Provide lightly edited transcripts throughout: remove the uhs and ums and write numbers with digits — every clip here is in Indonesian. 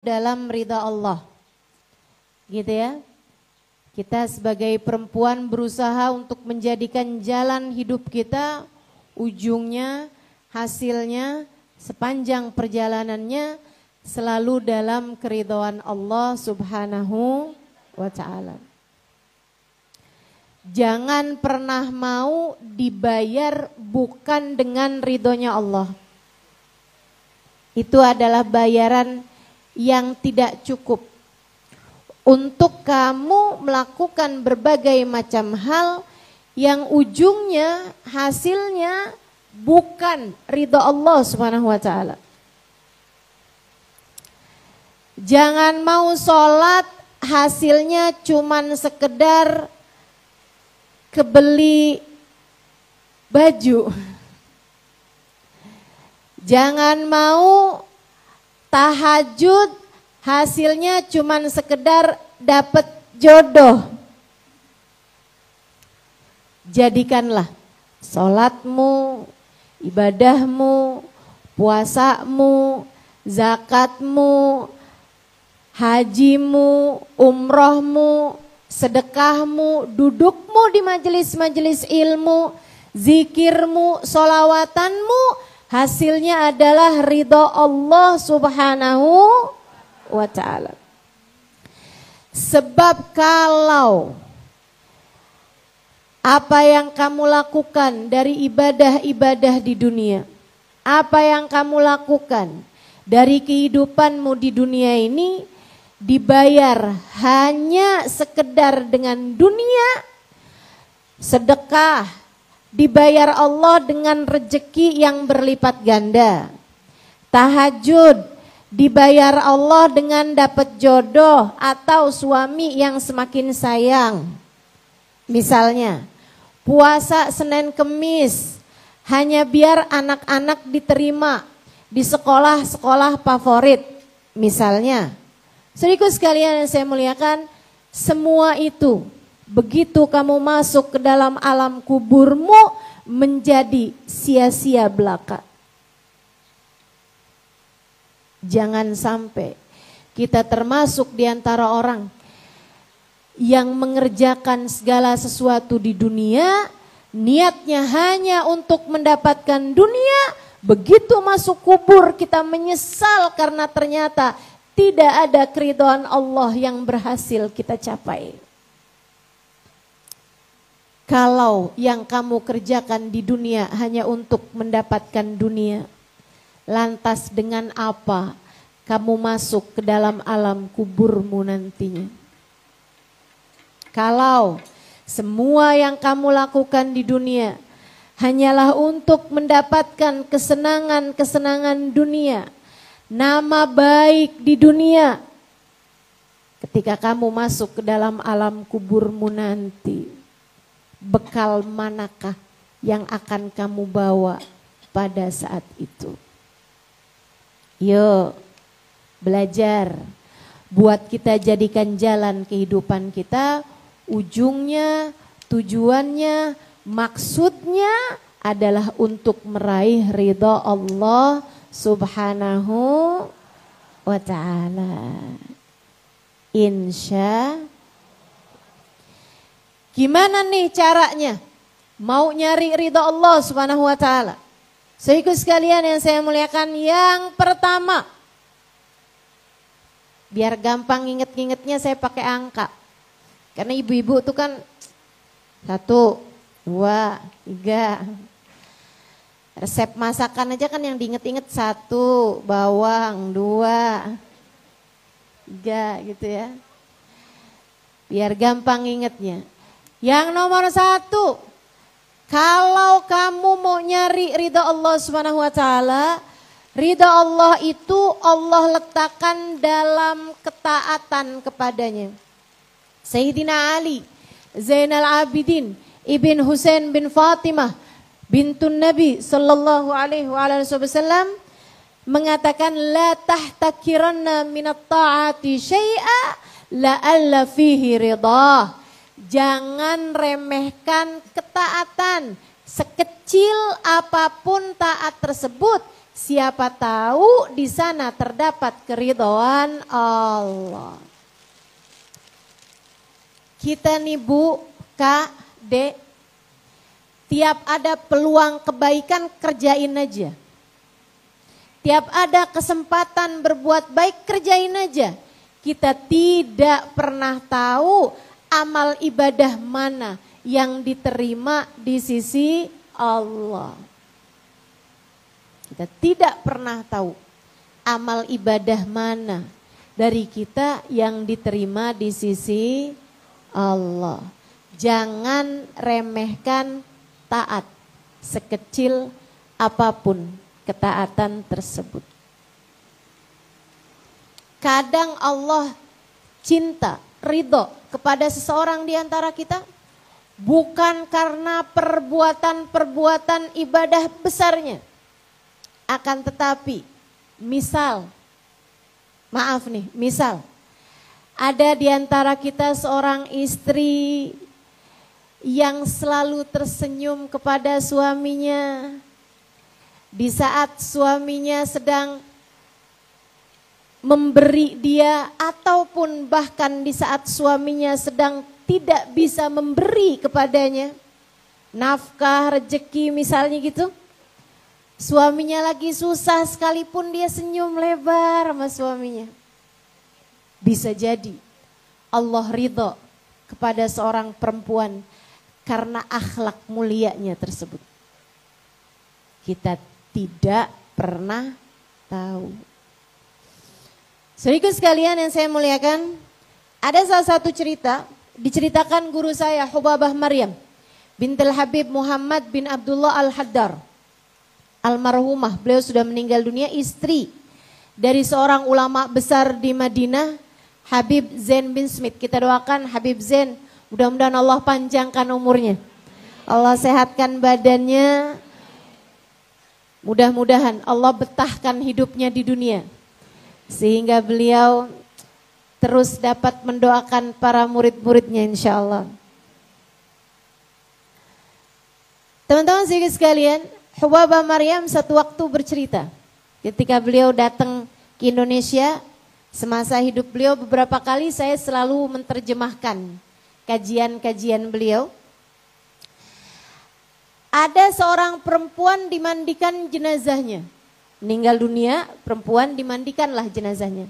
dalam ridha Allah. Gitu ya. Kita sebagai perempuan berusaha untuk menjadikan jalan hidup kita, ujungnya, hasilnya, sepanjang perjalanannya selalu dalam keridhaan Allah Subhanahu wa ta'ala. Jangan pernah mau dibayar bukan dengan ridhonya Allah. Itu adalah bayaran yang tidak cukup untuk kamu melakukan berbagai macam hal yang ujungnya, hasilnya bukan ridha Allah Subhanahu wa ta'ala. Jangan mau sholat hasilnya cuman sekedar kebeli baju. Jangan mau tahajud hasilnya cuman sekedar dapat jodoh. Jadikanlah sholatmu, ibadahmu, puasamu, zakatmu, hajimu, umrohmu, sedekahmu, dudukmu di majelis-majelis ilmu, zikirmu, sholawatanmu, hasilnya adalah ridha Allah Subhanahu wa ta'ala. Sebab kalau apa yang kamu lakukan dari ibadah-ibadah di dunia, apa yang kamu lakukan dari kehidupanmu di dunia ini dibayar hanya sekedar dengan dunia, sedekah dibayar Allah dengan rejeki yang berlipat ganda, tahajud dibayar Allah dengan dapat jodoh atau suami yang semakin sayang. Misalnya puasa Senin Kemis hanya biar anak-anak diterima di sekolah-sekolah favorit misalnya. Saudaraku sekalian yang saya muliakan, semua itu begitu kamu masuk ke dalam alam kuburmu menjadi sia-sia belaka. Jangan sampai kita termasuk di antara orang yang mengerjakan segala sesuatu di dunia, niatnya hanya untuk mendapatkan dunia, begitu masuk kubur kita menyesal karena ternyata tidak ada keridhaan Allah yang berhasil kita capai. Kalau yang kamu kerjakan di dunia hanya untuk mendapatkan dunia, lantas dengan apa kamu masuk ke dalam alam kuburmu nantinya? Kalau semua yang kamu lakukan di dunia hanyalah untuk mendapatkan kesenangan-kesenangan dunia, nama baik di dunia, ketika kamu masuk ke dalam alam kuburmu nanti, bekal manakah yang akan kamu bawa pada saat itu? Yuk belajar buat kita jadikan jalan kehidupan kita, ujungnya, tujuannya, maksudnya adalah untuk meraih ridha Allah Subhanahu wa ta'ala. Gimana nih caranya mau nyari ridha Allah Subhanahu wa ta'ala? Saudaraku sekalian yang saya muliakan, yang pertama, biar gampang inget-ingetnya saya pakai angka. Karena ibu-ibu tuh kan 1, 2, 3. Resep masakan aja kan yang diinget-inget 1, bawang, 2, 3 gitu ya. Biar gampang ingetnya. Yang nomor 1, kalau kamu mau nyari ridha Allah Subhanahu wa ta'ala, ridha Allah itu Allah letakkan dalam ketaatan kepadanya. Sayyidina Ali Zainal Abidin Ibn Husain bin Fatimah bintun Nabi sallallahu alaihi wasallam mengatakan, la tahtakiranna minat ta'ati syai'a la'alla fihi ridha. Jangan remehkan ketaatan, sekecil apapun taat tersebut, Siapa tahu di sana terdapat keridhaan Allah. Kita nih Bu, Kak, Dek, tiap ada peluang kebaikan kerjain aja. Tiap ada kesempatan berbuat baik kerjain aja. Kita tidak pernah tahu amal ibadah mana yang diterima di sisi Allah. Kita tidak pernah tahu amal ibadah mana dari kita yang diterima di sisi Allah. Jangan remehkan taat sekecil apapun ketaatan tersebut. Kadang Allah cinta, ridho kepada seseorang di antara kita bukan karena perbuatan-perbuatan ibadah besarnya. Akan tetapi, misal ada di antara kita seorang istri yang selalu tersenyum kepada suaminya di saat suaminya sedang memberi dia ataupun bahkan di saat suaminya sedang tidak bisa memberi kepadanya nafkah, rezeki misalnya gitu. Suaminya lagi susah sekalipun dia senyum lebar sama suaminya. Bisa jadi Allah ridho kepada seorang perempuan karena akhlak mulianya tersebut. Kita tidak pernah tahu. Saudaraku sekalian yang saya muliakan, ada salah satu cerita diceritakan guru saya Hubabah Maryam bintul Habib Muhammad bin Abdullah Al-Haddar. Almarhumah, beliau sudah meninggal dunia, istri dari seorang ulama besar di Madinah, Habib Zain bin Smith. Kita doakan Habib Zain, mudah-mudahan Allah panjangkan umurnya, Allah sehatkan badannya, mudah-mudahan Allah betahkan hidupnya di dunia sehingga beliau terus dapat mendoakan para murid-muridnya insya Allah. Teman-teman sekalian, Hubabah Maryam satu waktu bercerita ketika beliau datang ke Indonesia, semasa hidup beliau beberapa kali saya selalu menerjemahkan kajian-kajian beliau. Ada seorang perempuan dimandikan jenazahnya. Meninggal dunia, perempuan dimandikanlah jenazahnya.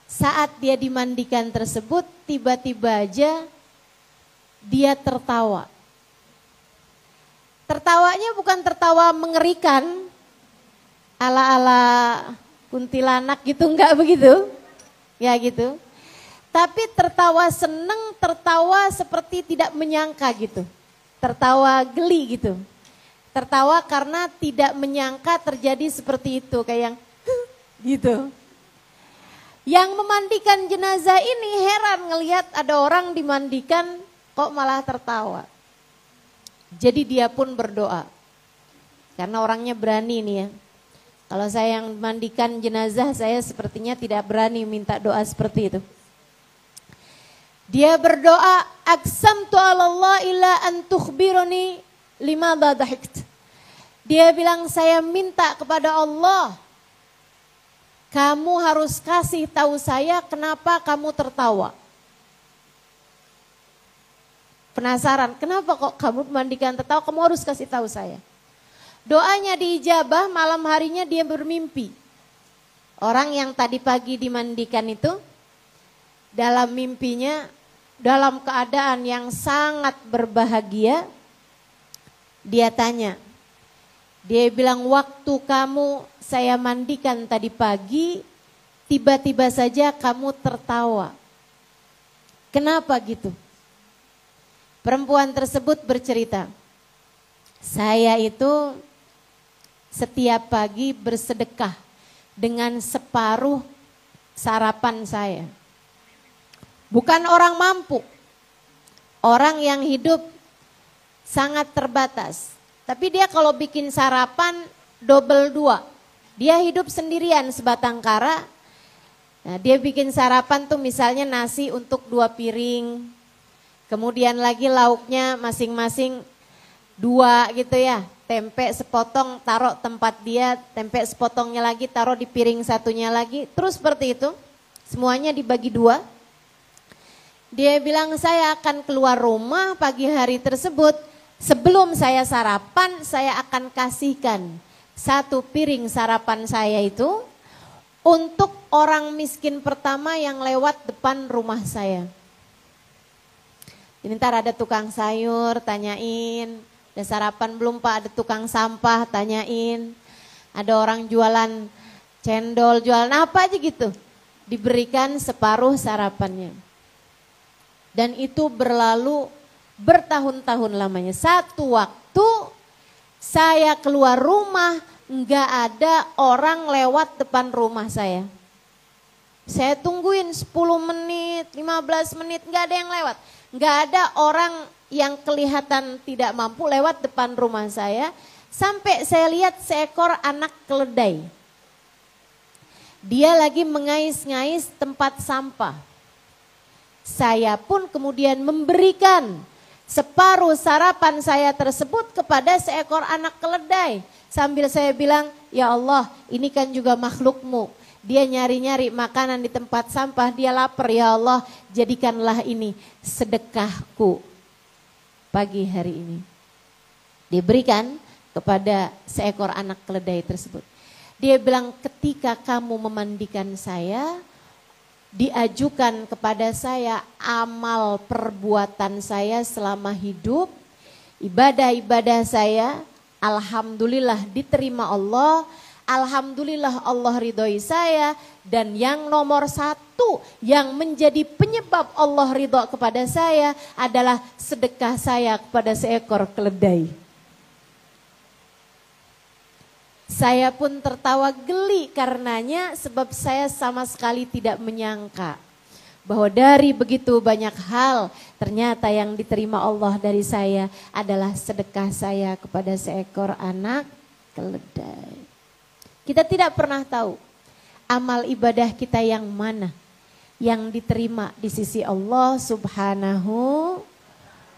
Saat dia dimandikan tersebut, tiba-tiba aja dia tertawa. Tertawanya bukan tertawa mengerikan, ala-ala kuntilanak gitu, enggak begitu. Ya gitu. Tapi tertawa seneng, tertawa seperti tidak menyangka gitu. Tertawa geli gitu. Tertawa karena tidak menyangka terjadi seperti itu, kayak yang gitu. Yang memandikan jenazah ini heran ngelihat ada orang dimandikan kok malah tertawa. Jadi dia pun berdoa. Karena orangnya berani nih ya. Kalau saya yang mandikan jenazah, saya sepertinya tidak berani minta doa seperti itu. Dia berdoa, aqsamtu 'ala Allah illa an tukhbiruni limadha dhahikt. Dia bilang, saya minta kepada Allah, kamu harus kasih tahu saya kenapa kamu tertawa. Penasaran, kenapa kok kamu mandikan tertawa, kamu harus kasih tahu saya. Doanya diijabah, malam harinya dia bermimpi. Orang yang tadi pagi dimandikan itu, dalam mimpinya, dalam keadaan yang sangat berbahagia, dia tanya, dia bilang waktu kamu saya mandikan tadi pagi, tiba-tiba saja kamu tertawa. Kenapa gitu? Perempuan tersebut bercerita, saya itu setiap pagi bersedekah dengan separuh sarapan saya. Bukan orang mampu, orang yang hidup sangat terbatas. Tapi dia kalau bikin sarapan double 2. Dia hidup sendirian sebatang kara. Nah, dia bikin sarapan tuh misalnya nasi untuk 2 piring. Kemudian lagi lauknya masing-masing 2 gitu ya. tempe sepotong taruh tempat dia, tempe sepotongnya lagi taruh di piring satunya lagi, terus seperti itu. Semuanya dibagi dua. Dia bilang saya akan keluar rumah pagi hari tersebut, sebelum saya sarapan saya akan kasihkan satu piring sarapan saya itu untuk orang miskin pertama yang lewat depan rumah saya. Ini ntar ada tukang sayur, tanyain, ada sarapan belum Pak, ada tukang sampah, tanyain. Ada orang jualan cendol, jualan apa aja gitu. Diberikan separuh sarapannya. Dan itu berlalu bertahun-tahun lamanya. Satu waktu saya keluar rumah, enggak ada orang lewat depan rumah saya. Saya tungguin 10 menit, 15 menit, enggak ada yang lewat. Enggak ada orang yang kelihatan tidak mampu lewat depan rumah saya. Sampai saya lihat seekor anak keledai. Dia lagi mengais-ngais tempat sampah. Saya pun kemudian memberikan separuh sarapan saya tersebut kepada seekor anak keledai. Sambil saya bilang, ya Allah ini kan juga makhlukmu. Dia nyari-nyari makanan di tempat sampah, dia lapar, ya Allah jadikanlah ini sedekahku pagi hari ini. Diberikan kepada seekor anak keledai tersebut. Dia bilang ketika kamu memandikan saya, diajukan kepada saya amal perbuatan saya selama hidup, ibadah-ibadah saya, alhamdulillah diterima Allah. Alhamdulillah Allah ridhoi saya, dan yang nomor satu yang menjadi penyebab Allah ridho kepada saya adalah sedekah saya kepada seekor keledai. Saya pun tertawa geli karenanya, sebab saya sama sekali tidak menyangka bahwa dari begitu banyak hal ternyata yang diterima Allah dari saya adalah sedekah saya kepada seekor anak keledai. Kita tidak pernah tahu amal ibadah kita yang mana yang diterima di sisi Allah Subhanahu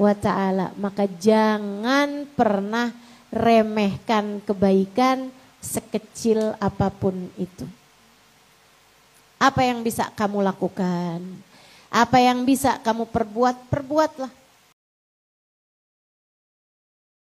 wa ta'ala. Maka jangan pernah remehkan kebaikan sekecil apapun itu. Apa yang bisa kamu lakukan? Apa yang bisa kamu perbuat? Perbuatlah.